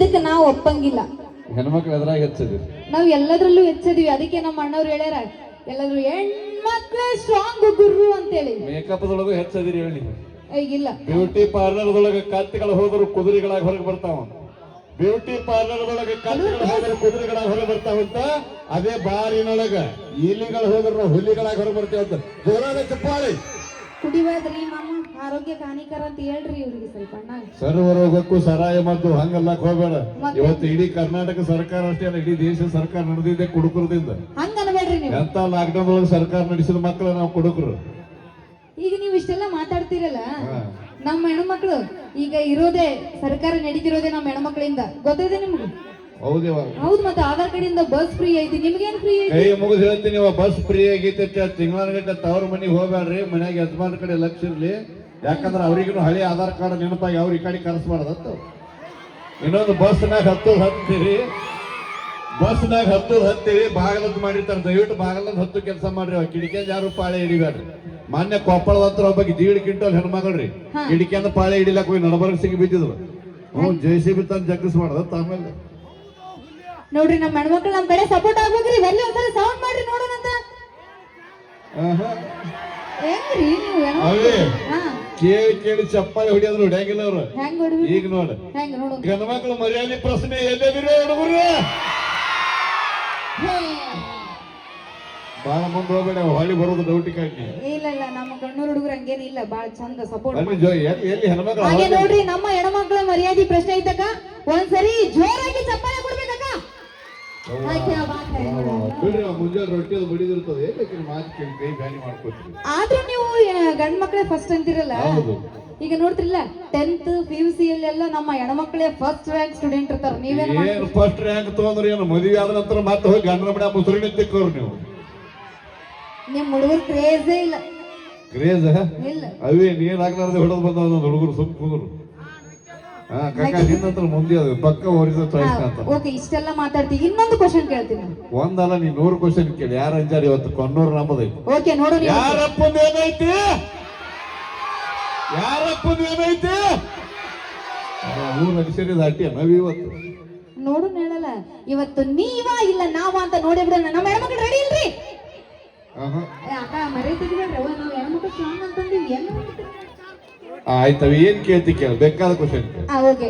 ಇದಕ್ಕೆ ನಾವು ಒಪ್ಪಂಗಿಲ್ಲ. ಹೆಣ್ಮಕ್ಳು ಎದ್ರಾಗ ಹೆಚ್ಚದಿರಿ, ನಾವ್ ಎಲ್ಲದ್ರಲ್ಲೂ ಹೆಚ್ಚದಿವಿ. ಅದಕ್ಕೆ ನಮ್ಮ ಅಣ್ಣವ್ರು ಹೇಳ್ಯಾರ ಎಲ್ಲಾದ್ರು ಹೆಣ್ಮಕ್ಳೇ ಸ್ಟ್ರಾಂಗ್ ಗುರು ಅಂತೇಳಿ. ಮೇಕಪ್ ದೊಳಗೂ ಹೆಚ್ಚದಿರಿ ಹೇಳಿ. ಈಗಿಲ್ಲ. ಬ್ಯೂಟಿ ಪಾರ್ಲರ್ ದೊಳಗೆ ಕತ್ತಿಗಳು ಹೋದ್ರು ಕುದುರೆಗಳಾಗಿ ಹೊರಗೆ ಬರ್ತಾವ. ಬ್ಯೂಟಿ ಪಾರ್ಲರ್ ದೊಳಗೆ ಕತ್ತಿಗಳು ಹೋದ್ರೆ ಕುದುರೆಗಳಾಗಿ ಹೊರಗೆ ಬರ್ತಾವಂತ. ಅದೇ ಬಾರಿನೊಳಗ ಇಲಿಗಳು ಹೋದ್ರ ಹುಲಿಗಳಾಗಿ ಹೊರಗೆ ಬರ್ತಾವಂತ. ಜೋರಾದ ಚಪ್ಪಾಳಿ. ಕುಡಿಯೋದ್ರಿ ಮಾಮ ಆರೋಗ್ಯಕ್ಕೆ ಹಾನಿಕರ ಅಂತ ಹೇಳ್ರಿ ಇವ್ರಿಗೆ ಸ್ವಲ್ಪ ಅಣ್ಣ. ಸರ್ವರೋಗಕ್ಕೂ ಸರಾಯ ಮದ್ದು ಹಂಗಲ್ಲಕ್ ಹೋಗ್ಬೇಡ. ಇವತ್ತು ಇಡೀ ಕರ್ನಾಟಕ ಸರ್ಕಾರ ಅಷ್ಟೇ ಅಲ್ಲ, ಇಡೀ ದೇಶ ಸರ್ಕಾರ ನಡೆದಿದೆ ಕುಡುಕರದಿಂದ. ಹಂಗ ಅನ್ಬೇಡ್ರಿ ನೀವು. ಎಂತ ಲಾಕ್ಡೌನ್ ಒಳಗೆ ಸರ್ಕಾರ ನಡೆಸಿದ ಮಕ್ಕಳು ನಾವು ಕುಡುಕರು. ಈಗ ನೀವು ಇಷ್ಟೆಲ್ಲ ಮಾತಾಡ್ತಿರಲ್ಲ, ನಮ್ಮ ಹೆಣ್ಮಕ್ಳು ಈಗ ಇರೋದೇ ಸರ್ಕಾರ ನಡೀತಿರೋದೇ ನಮ್ಮ ಹೆಣ್ಮಕ್ಳಿಂದ, ಗೊತ್ತಿದೆ ನಿಮ್ಗೆ? ಹೌದೇವ? ಹೌದು. ಮತ್ತೆ ಆಧಾರ್ ಕಾರ್ಡಿಂದ ಬಸ್ ಫ್ರೀ ಐತಿ, ನಿಮ್ಗೇನ್ ಫ್ರೀ ಐತಿ? ಕೈ ಮುಗಿದು ಹೇಳ್ತೀನಿ, ಬಸ್ ಫ್ರೀ ಆಗೈತೆ. ತಿಂಗಳಗಟ್ಟೆ ತವ್ರ ಮನೆಗೆ ಹೋಗ್ಬೇಡ್ರಿ, ಮನ್ಯಾಗ ಯಜಮಾನ್ ಕಡೆ ಲಕ್ಷ ಇರ್ಲಿ. ಯಾಕಂದ್ರೆ ಅವ್ರಿಗೂ ಹಳೆ ಆಧಾರ್ ಕಾರ್ಡ್ ನೆನಪಾಗಿ ಅವ್ರ ಈ ಕಡೆ ಕರೆಸ್ಬಾರ್ದತ್ತ. ಇನ್ನೊಂದು ಬಸ್ನಾಗ ಹತ್ತೀರಿ, ಬಸ್ನಾಗ ಹತ್ತೀರಿ, ಬಾಗಲದ್ ಮಾಡಿರ್ತಾರೆ. ದಯವಿಟ್ಟು ಬಾಗಲದ್ ಹತ್ತು ಕೆಲಸ ಮಾಡ್ರಿ. ಕಿಡಿಕೆ ಯಾರು ಪಾಳೆ ಹಿಡಿಬೇಡ್ರಿ. ಮಾನ್ಯ ಕೊಪ್ಪಳದ ಒಬ್ಬಗೆ 1.5 ಕ್ವಿಂಟಲ್ ಹೆಣ್ಮಗಳ್ರಿ ಕಿಡಿಕೆಂದ ಪಾಳೆ ಹಿಡಿಲಕ್ ಹೋಗಿ ನಡಬರ್ಗ ಸಿಗಿ ಬಿದ್ದಿದ್ರು. JCB ತಂದು ಜಗ್ಗಿಸ್ ಮಾಡದತ್ತ. ಆಮೇಲೆ ನೋಡ್ರಿ ನಮ್ಮ ಹೆಣ್ಮಕ್ಳು ನಮ್ ಕಡೆ ಸಪೋರ್ಟ್ ಆಗ್ಬೇಕ್ರಿ. ಒಳ್ಳೆ ಒಂದ್ಸಲ ಸೌಂಡ್ ಮಾಡ್ರಿ ನೋಡೋಣಂತ. ಹೆಂಗ್ರಿ ನೀವು ಕೇಳಿ ಚಪ್ಪಾಳಿ ಹೊಡಿಯೋದ್ರು ಹೊಡ್ಯಾಂಗಿಲ್ಲ ಅವ್ರು. ಹೆಂಗ್ ಹೊಡ್ವಿ? ಈಗ ನೋಡ ಹೆಂಗ್ ನೋಡು. ಗಂಡ್ಮಕ್ಳು ಮರ್ಯಾದೆ ಪ್ರಶ್ನೆ ಎಲ್ಲೇ ಹುಡುಗರು ಬಾಳ ಮುಂದೆ ಹೋಗ್ಬೇಡ, ಹೊಳಿ ಬರೋದು ಡೌಟಿ ಕಾಯ್ತಿ. ಇಲ್ಲ ಇಲ್ಲ, ನಮ್ಮ ಗಣ್ಣೂರ್ ಹುಡುಗರು ಹಂಗೇನಿಲ್ಲ, ಬಾಳ ಚಂದ ಸಪೋರ್ಟ್. ಎಲ್ಲಿ ಹೆಣ್ಮಕ್ಳು ಹಾಗೆ ನೋಡ್ರಿ ನಮ್ಮ ಹೆಣ್ಮಕ್ಳ ಮರ್ಯಾದೆ ಪ್ರಶ್ನೆ ಇದ್ದಕ್ಕ ಒಂದ್ಸರಿ ಜೋರಾಗಿ ಚಪ್ಪಾಳೆ ಕೊಡ್ಬೇಕಕ್ಕ. ಬಿಡ್ರಿ, ಮುಂಜಾನೆ ರೊಟ್ಟಿ ಅದು ಬಡಿದಿರ್ತದೆ, ಮಾತು ಕೇಳಿ ಕೈ ಬ್ಯಾನಿ ಮಾಡ್ಕೊತೀವಿ. ಆದ್ರೂ ನೀವು ಗಂಡ್ ಮಕ್ಳೇ ಫಸ್ಟ್ ಅಂತಿರಲ್ಲ. ಈಗ ನೋಡ್ತಿರಲ್ಲ 10th PUC ಅಲ್ಲೆಲ್ಲ ನಮ್ಮ ಹೆಣ್ಮಕ್ಳೇ ಫಸ್ಟ್ ರ್ಯಾಂಕ್ ಸ್ಟೂಡೆಂಟ್ ಇರ್ತಾರ. ನೀವೇನು ಫಸ್ಟ್ ರ್ಯಾಂಕ್ ತಗೊಂಡ್ರಿ? ಏನು ಮದುವೆ ಆದ ನಂತರ ಮತ್ತೆ ಹೋಗಿ ಗಂಡನ ಮನೆ ಮುಸುರಿನ ತಿಕ್ಕೋರು ನೀವು. ನಿಮ್ ಹುಡುಗರು ಕ್ರೇಜೇ ಇಲ್ಲ. ಕ್ರೇಜ್ ಇಲ್ಲ. ಅವೇ ನೀರ್ ಹಾಕ್ಲಾರ್ದೆ ಹೊಡೆದ್ ಬಂದ ಹುಡುಗರು ಸುಮ್ ಕೂದ್ರು. ಕಾಕ ನಿನ್ನಂತರ ಮುಂದೆ ಅದು ಪಕ್ಕ ಓರಿದ ಚಾಯ್ಸ್ ಅಂತ. ಓಕೆ, ಇಷ್ಟೆಲ್ಲ ಮಾತಾಡ್ತೀವಿ. ಇನ್ನೊಂದು ಕ್ವಶನ್ ಕೇಳ್ತೀನಿ. ಒಂದಲ್ಲ ನೀ 100 ಕ್ವಶನ್ ಕೇಳಿ. ಯಾರ ಅಂಜಾರ ಇವತ್ತು ಕೊನ್ನೂರು ನಂಬದೈತಿ. ಓಕೆ ನೋಡೋಣ. ಯಾರಪ್ಪಂದು ಏನೈತಿ? ಯಾರಪ್ಪಂದು ಏನೈತಿ? ಊರ್ ಅಕ್ಷರ ದಾಟಿ ನಾವ್ ಇವತ್ತು ನೋಡೋಣ. ಹೇಳಲ್ಲ ಇವತ್ತು ನೀವಾ ಇಲ್ಲ ನಾವಾ ಅಂತ ನೋಡೇ ಬಿಡೋಣ. ನಮ್ಮ ಹೆಣ್ಮಕ್ಳು ರೆಡಿ ಇಲ್ರಿ? ಅಕ್ಕ ಮರಿ ತೆಗಿಬೇಡ್ರಿ. ನಾವು ಹೆಣ್ಮಕ್ಳು ಸ್ಟ್ರಾಂಗ್ ಅಂತಂದಿವಿ. ಆಯ್ತವ, ಏನ್ ಕೇಳ್ತಿ ಕೇಳ, ಬೇಕಾದ ಕ್ವಶನ್. ಓಕೆ,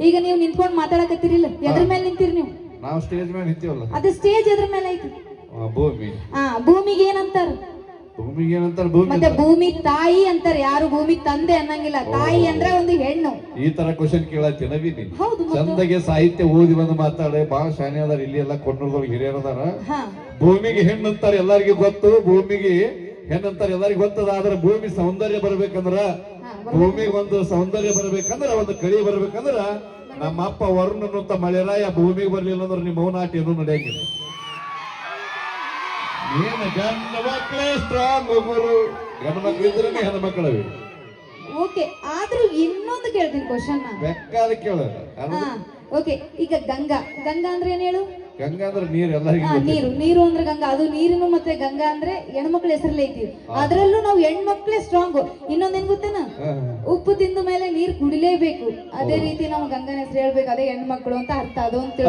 ಈಗ ನೀವು ನಿಂತ್ಕೊಂಡು ಮಾತಾಡಕತ್ತೀರಿಲ್ಲ, ಎದ್ರ ಮೇಲೆ ನಿಂತೀರಿ ನೀವು? ನಾವು ಸ್ಟೇಜ್ ಮೇಲೆ ನಿಂತೀವಲ್ಲ. ಅದು ಸ್ಟೇಜ್ ಎದ್ರ ಮೇಲೆ ಐತಿ? ಭೂಮಿ. ಭೂಮಿಗೆ ಏನಂತಾರ? ಭೂಮಿಗೆ ಏನಂತಾರ? ಭೂಮಿ ಮತ್ತೆ ಭೂಮಿ ತಾಯಿ ಅಂತಾರ. ಯಾರು ಭೂಮಿ ತಂದೆ ಅನ್ನಂಗಿಲ್ಲ. ತಾಯಿ ಅಂದ್ರೆ ಒಂದು ಹೆಣ್ಣು. ಈ ತರ ಕ್ವಶನ್ ಕೇಳತ್ತಿ ನವೀನಿ. ಹೌದು. ಚಂದಗೆ ಸಾಹಿತ್ಯ ಓದಿ ಬಂದು ಮಾತಾಡೆ. ಬಾಳ ಶಾನೆ ಅದಾರ ಇಲ್ಲಿ ಎಲ್ಲ ಕೊನ್ನೂರದವ್ರಿಗೆ ಹಿರಿಯರ್ ಅದಾರ. ಭೂಮಿಗೆ ಹೆಣ್ಣು ಅಂತಾರ, ಎಲ್ಲರಿಗೂ ಗೊತ್ತು. ಭೂಮಿಗೆ ಹೆಣ್ಣಂತಾರ, ಎಲ್ಲರಿಗೂ ಗೊತ್ತದ. ಆದ್ರೆ ಭೂಮಿ ಸೌಂದರ್ಯ ಬರ್ಬೇಕಂದ್ರ, ಭೂಮಿಗೆ ಒಂದು ಸೌಂದರ್ಯ ಬರ್ಬೇಕಂದ್ರ, ಒಂದು ಕಳಿ ಬರ್ಬೇಕಂದ್ರ ನಮ್ಮ ಅಪ್ಪ ವರುಣನಂತ ಮಳೆರಾಯ ಭೂಮಿಗೆ ಬರ್ಲಿಲ್ಲ ಅಂದ್ರೆ ನಿಮ್ಮ ಮೌನಾಟ ಏನೂ ನಡೆಯಂಗಿಲ್ಲ. ಏನು ಗಂಡ ಮಕ್ಕಳೇ ಸ್ಟ್ರಾಂಗ್ ಗುರು. ಗಂಡ ಮಕ್ಳು ಇದ್ರೆ ಹೆಣ್ಮಕ್ಳವಿ. ಓಕೆ, ಆದ್ರೂ ಇನ್ನೊಂದು ಕೇಳ್ತೀನಿ ಕ್ವಶನ್. ಬೇಕಾದ ಕೇಳ. ಓಕೆ, ಈಗ ಗಂಗಾ ಅಂದ್ರೆ ಏನ್ ಹೇಳು? ಗಂಗಾ ಅಂದ್ರೆ ನೀರು, ಎಲ್ಲರಿಗೂ ನೀರು. ನೀರು ಅಂದ್ರೆ ಗಂಗಾ. ಅದು ನೀರಿನ ಮತ್ತೆ ಗಂಗಾ ಅಂದ್ರೆ ಹೆಣ್ಮಕ್ಳ ಹೆಸರಲ್ಲೇ ಐತಿ. ಅದ್ರಲ್ಲೂ ನಾವು ಹೆಣ್ಮಕ್ಳೇ ಸ್ಟ್ರಾಂಗ್. ಇನ್ನೊಂದೇನ್ ಗೊತ್ತೇನ? ಉಪ್ಪು ತಿಂದ ಮೇಲೆ ನೀರ್ ಕುಡಿಲೇಬೇಕು. ಅದೇ ರೀತಿ ನಾವು ಗಂಗನ ಹೆಸರು ಹೇಳ್ಬೇಕು. ಅದೇ ಹೆಣ್ಮಕ್ಳು ಅಂತ ಅರ್ಥ. ಅದು ಅಂತ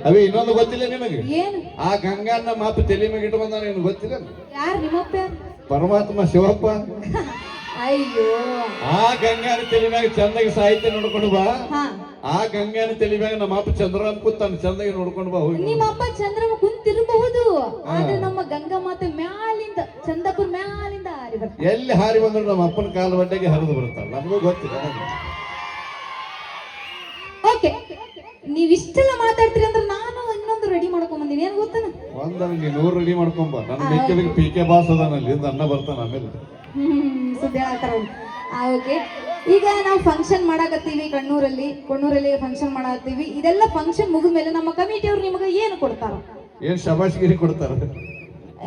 ಅವಿ ಇನ್ನೊಂದು ಗೊತ್ತಿಲ್ಲ ನಿಮಗೆ? ಏನು? ಆ ಗಂಗಾನ ಮಾತು ತಲೆ ಮೇಲೆ ಇಟ್ಟು ಬಂದ, ನಿಮ್ಗೆ ಗೊತ್ತಿಲ್ಲ? ಯಾರು? ನಿಮ್ಮಪ್ಪ ಯಾರು? ಪರಮಾತ್ಮ ಶಿವಪ್ಪ. ಅಯ್ಯೋ, ಆ ಗಂಗಾನ ತಲೆ ಮ್ಯಾಗ ಚಂದಾಗಿ ಸಾಹಿತ್ಯ ನೋಡ್ಕೊಂಡು ಬಾ. ಆ ಗಂಗಾನ ತಲೆ ಮ್ಯಾಗ ನಮ್ಮ ಅಪ್ಪ ಚಂದ್ರಮ್ಮ ಕೂತಾನ, ಚಂದಾಗಿ ನೋಡ್ಕೊಂಡು ಬಾ. ನಿಮ್ಮ ಅಪ್ಪ ಚಂದ್ರಮ್ಮ ಕುಂತಿರಬಹುದು, ಆದ್ರೆ ನಮ್ಮ ಗಂಗಾ ಮಾತೆ ಮ್ಯಾಲಿಂದ, ಚಂದಪುರ ಮ್ಯಾಲಿಂದ ಹಾರಿ ಬರ್ತಾರೆ. ಎಲ್ಲಿ ಹಾರಿ ಬಂದ್ರು ನಮ್ಮ ಅಪ್ಪನ ಕಾಲ ಬಡ್ಡೆಗೆ ಹರಿದು ಬರ್ತಾಳ. ನಮಗೂ ಗೊತ್ತಿಲ್ಲ. ಓಕೆ, ನೀವಿಷ್ಟೆಲ್ಲ ಮಾತಾಡ್ತೀರಿ ಅಂದ್ರೆ ನಾನು ಇನ್ನೊಂದು ರೆಡಿ ಮಾಡ್ಕೊಂಡ್ ಬಂದೀನಿ. ಏನ್ ಗೊತ್ತಾನ? ಒಂದ ನೀ 100 ರೆಡಿ ಮಾಡ್ಕೊಂಬ. ನನ್ನ ಬೇಕಾದ್ರೆ PK ಬಾಸ್ ಅದಾನಲ್ಲಿ, ಅನ್ನ ಬರ್ತಾನ ಆಮೇಲೆ. ಸುದ್ದಿ ಹೇಳ್ತಾರ. ಓಕೆ, ಈಗ ನಾವು ಫಂಕ್ಷನ್ ಮಾಡಾಕತ್ತೀವಿ ಕಣ್ಣೂರಲ್ಲಿ ಫಂಕ್ಷನ್ ಮಾಡಾಕತ್ತೀವಿ. ಇದೆಲ್ಲ ಫಂಕ್ಷನ್ ಮುಗಿದ್ಮೇಲೆ ನಮ್ಮ ಕಮಿಟಿಯವ್ರು ನಿಮಗೆ ಏನು ಕೊಡ್ತಾರ? ಏನ್ ಶಬಾಷ್ಗಿರಿ ಕೊಡ್ತಾರ?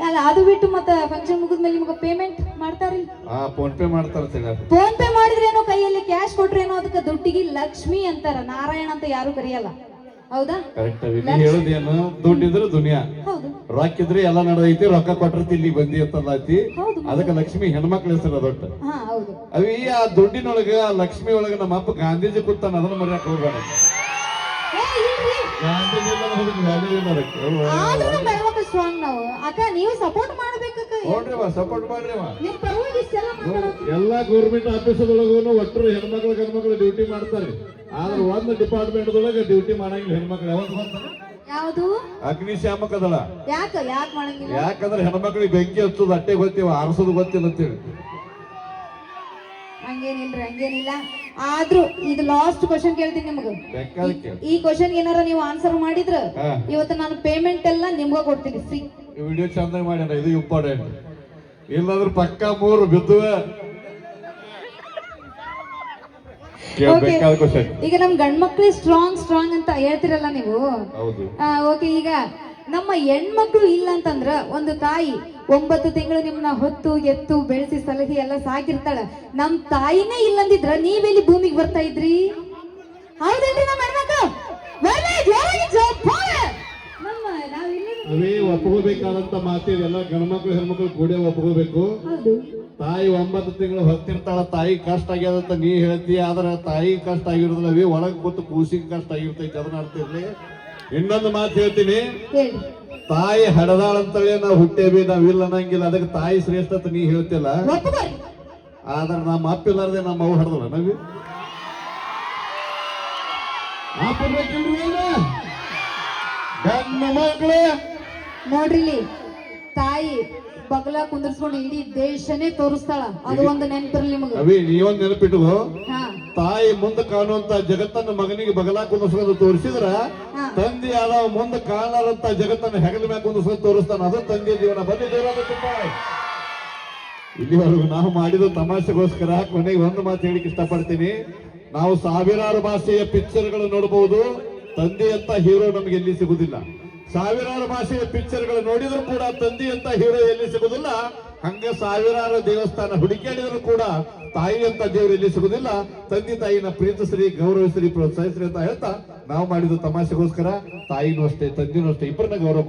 ಅಲ್ಲ, ಅದು ಬಿಟ್ಟು ಮತ್ತೆ ಫಂಕ್ಷನ್ ಮುಗಿದ್ಮೇಲೆ ನಿಮಗೆ ಪೇಮೆಂಟ್ ಮಾಡ್ತಾರಿಲ್ಲ? ಫೋನ್ ಪೇ ಮಾಡ್ತಾರ. ಫೋನ್ ಪೇ ಮಾಡಿದ್ರೇನೋ, ಕೈಯಲ್ಲಿ ಕ್ಯಾಶ್ ಕೊಟ್ರೇನೋ, ಅದಕ್ಕೆ ದುಡ್ಡಿಗೆ ಲಕ್ಷ್ಮಿ ಅಂತಾರ. ನಾರಾಯಣ ಅಂತ ಯಾರು ಕರೆಯಲ್ಲ. ಹೌದಾ? ಕರೆಕ್ಟ್. ಹೇಳುದೇನು? ದುಡ್ಡಿದ್ರೆ ದುನಿಯಾ, ರೊಕ್ಕ ಇದ್ರೆ ಎಲ್ಲ ನಡೆದೈತಿ. ರೊಕ್ಕ ಕೊಟ್ಟಿರ್ತಿ ಇಲ್ಲಿ ಬಂದಿ ಅಂತಂದೈತಿ. ಅದಕ್ಕೆ ಲಕ್ಷ್ಮಿ ಹೆಣ್ಮಕ್ಳ ಹೆಸರು ದೊಡ್ಡ. ಅವಿ ಆ ದುಡ್ಡಿನೊಳಗ, ಆ ಲಕ್ಷ್ಮಿ ಒಳಗ ನಮ್ಮ ಅಪ್ಪ ಗಾಂಧೀಜಿ ಕೂತಾನ, ಅದನ್ನ ಮರ್ಯಾಕ ಹೋಗ್ಬೇಡ. ಗಾಂಧೀಜಿ ಇಲ್ಲ ಅದಕ್ಕೆ ವ್ಯಾಲ್ಯೂ ಇಲ್ಲ ಅದಕ್ಕೆ. ಆದ್ರೂ ನಮ್ಮ ಹೆಣ್ಮಕ್ಳು ಸ್ಟ್ರಾಂಗ್ ನಾವು. ಅಕ್ಕ ನೀವು ಸಪೋರ್ಟ್ ಮಾಡ್ಬೇಕಕ್ಕ. ನೋಡ್ರಿವ ಸಪೋರ್ಟ್ ಮಾಡ್ರಿವ. ನಿಮ್ ಪರವಾಗಿ ಇಷ್ಟೆಲ್ಲ ಮಾತಾಡೋದು. ಎಲ್ಲಾ ಗೌರ್ಮೆಂಟ್ ಆಫೀಸ್ದೊಳಗೂ ಒಟ್ಟರು ಹೆಣ್ಮಕ್ಳು ಗಂಡ್ಮಕ್ಳು ಡ್ಯೂಟಿ ಮಾಡ್ತಾರೆ. ಆದ್ರೆ ಒಂದು ಡಿಪಾರ್ಟ್ಮೆಂಟ್ದೊಳಗೆ ಡ್ಯೂಟಿ ಮಾಡಂಗಿಲ್ಲ ಹೆಣ್ಮಕ್ಳು. ಯಾವಾಗ ಬರ್ತಾರೆ? ಯಾವುದು? ಅಗ್ನಿಶಾಮಕ ದಳ. ಯಾಕೆ ಮಾಡಂಗಿಲ್ಲ? ಯಾಕಂದ್ರೆ ಹೆಣ್ಮಕ್ಳಿಗೆ ಬೆಂಕಿ ಹಚ್ಚೋದು ಅಟ್ಟೆ ಗೊತ್ತಿವ, ಆರಿಸೋದು ಗೊತ್ತಿಲ್ಲ ಅಂತೇಳಿ. ಹಂಗೇನಿಲ್ಲ. ಆದ್ರೂ ಇದು ಲಾಸ್ಟ್ ಕ್ವಶನ್ ಕೇಳ್ತೀನಿ ನಿಮ್ಗೆ. ಬೇಕಾದಕ್ಕೆ ಈ ಕ್ವಶನ್ ಏನಾರ ನೀವು ಆನ್ಸರ್ ಮಾಡಿದ್ರ ಇವತ್ತು ನಾನು ಪೇಮೆಂಟ್ ಎಲ್ಲ ನಿಮ್ಗ ಕೊಡ್ತೀನಿ ಫ್ರೀ. ವಿಡಿಯೋ ಚಂದ ಮಾಡ್ಯಾರ, ಇದು ಇಂಪಾರ್ಟೆಂಟ್. ಇಲ್ಲಾಂದ್ರೆ ಪಕ್ಕ 3 ಬಿದ್ದುವೆ. ಬೇಕಾದ ಕ್ವಶನ್. ಈಗ ನಮ್ ಗಂಡ್ಮಕ್ಳು ಸ್ಟ್ರಾಂಗ್ ಅಂತ ಹೇಳ್ತಿರಲ್ಲ ನೀವು. ಹೌದು. ಓಕೆ, ಈಗ ನಮ್ಮ ಹೆಣ್ಮಕ್ಳು ಇಲ್ಲ ಅಂತಂದ್ರ ಒಂದು ತಾಯಿ 9 ತಿಂಗಳು ನಿಮ್ನ ಹೊತ್ತು ಎತ್ತು ಬೆಳೆಸಿ ಸಲಹೆ ಎಲ್ಲ ಸಾಕಿರ್ತಾಳ. ನಮ್ ತಾಯಿನೇ ಇಲ್ಲಂದಿದ್ರ ನೀವೆಲ್ಲಿ ಭೂಮಿಗೆ ಬರ್ತಾ ಇದ್ರಿ? ಹೌದೇನ್ರಿ ನಮ್ಮ ಹೆಣ್ಮಕ್ಳು? ಅವೇ ಒಪ್ಕೋಬೇಕಾದಂತ ಮಾತಿದೆ. ಎಲ್ಲ ಗಂಡ್ಮಕ್ಳು ಹೆಣ್ಮಕ್ಳು ಕೂಡ ಒಪ್ಕೋಬೇಕು. ತಾಯಿ 9 ತಿಂಗಳು ಹೊತ್ತಿರ್ತಾಳ, ತಾಯಿ ಕಷ್ಟ ಆಗ್ಯದಂತ ನೀ ಹೇಳ್ತೀಯ. ಆದ್ರೆ ತಾಯಿ ಕಷ್ಟ ಆಗಿರೋದಿಲ್ಲ, ಅವೇ ಒಳಗ್ ಕೂತು ಕೂಸಿಗೆ ಕಷ್ಟ ಆಗಿರ್ತೈತಿ. ಅದನ್ನ ಅರ್ಥ ಇರ್ಲಿ. ಇನ್ನೊಂದು ಮಾತು ಹೇಳ್ತೀನಿ, ತಾಯಿ ಹಡದಾಳಂತೇಳಿ ನಾವು ಹುಟ್ಟೇವಿ, ನಾವಿಲ್ಲ ಅನ್ನಂಗಿಲ್ಲ. ಅದಕ್ಕೆ ತಾಯಿ ಶ್ರೇಷ್ಠ ಅಂತ ನೀ ಹೇಳ್ತಿಲ್ಲ. ಆದ್ರೆ ನಮ್ಮ ಅಪ್ಪಿಲ್ಲಾರ್ದೆ ನಮ್ಮ ಅವು ಹಡದಲ್ಲ ನಾವಿ ಗಂಡ ಮಕ್ಳು ನೋಡ್ರಿ, ತಾಯಿ ಬಗಲ ಕುಂದರ್ಸ್ಕೊಂಡು ಇಡೀ ದೇಶನೇ ತೋರಿಸ್ತಾಳ. ಅದು ಒಂದು ನೆನಪಿರ್ಲಿ ನಿಮಗೆ. ಅವಿ ನೀವೊಂದು ನೆನಪಿಟ್ಕೋ, ಹಾ, ತಾಯಿ ಮುಂದೆ ಕಾಣುವಂತ ಜಗತ್ತನ್ನ ಮಗನಿಗೆ ಬಗಲ ಕುಂದರ್ಸ್ಕೊಂಡು ತೋರಿಸಿದ್ರ ತಂದೆ ಆದ ಮುಂದೆ ಕಾಣಾರಂತ ಜಗತ್ತನ್ನ ಹೆಗಲ ಮ್ಯಾಗ ಕುಂದರ್ಸ್ಕೊಂಡು ತೋರಿಸ್ತಾನ. ಅದು ತಂದೆ ಜೀವನ. ಬನ್ನಿ ದೇವರಾದ ತುಂಬ ಇಲ್ಲಿವರೆಗೂ ನಾವು ಮಾಡಿದ ತಮಾಷೆಗೋಸ್ಕರ ಕೊನೆಗೆ ಒಂದು ಮಾತು ಹೇಳಿಕ್ಕೆ ಇಷ್ಟಪಡ್ತೀನಿ. ನಾವು ಸಾವಿರಾರು ಭಾಷೆಯ ಪಿಕ್ಚರ್ಗಳು ನೋಡಬಹುದು, ತಂದೆಯಂತ ಹೀರೋ ನಮ್ಗೆ ಎಲ್ಲಿ ಸಿಗುದಿಲ್ಲ. ಸಾವಿರಾರು ಭಾಷೆಯ ಪಿಕ್ಚರ್ಗಳು ನೋಡಿದ್ರು ಕೂಡ ತಂದೆಯಂತ ಹೀರೋ ಎಲ್ಲಿ ಸಿಗುದಿಲ್ಲ. ಹಂಗೆ ಸಾವಿರಾರು ದೇವಸ್ಥಾನ ಹುಡುಕಾಡಿದ್ರು ಕೂಡ ತಾಯಿ ಅಂತ ದೇವರು ಎಲ್ಲಿ ಸಿಗುದಿಲ್ಲ. ತಂದೆ ತಾಯಿನ ಪ್ರೀತಿಸ್ರಿ, ಗೌರವಿಸ್ರಿ, ಪ್ರೋತ್ಸಾಹಿಸ್ರಿ ಅಂತ ಹೇಳ್ತಾ ನಾವು ಮಾಡಿದ ತಮಾಷೆಗೋಸ್ಕರ ತಾಯಿನೂ ಅಷ್ಟೇ ತಂದೆನೂ ಅಷ್ಟೇ ಇಬ್ಬರನ್ನ ಗೌರವ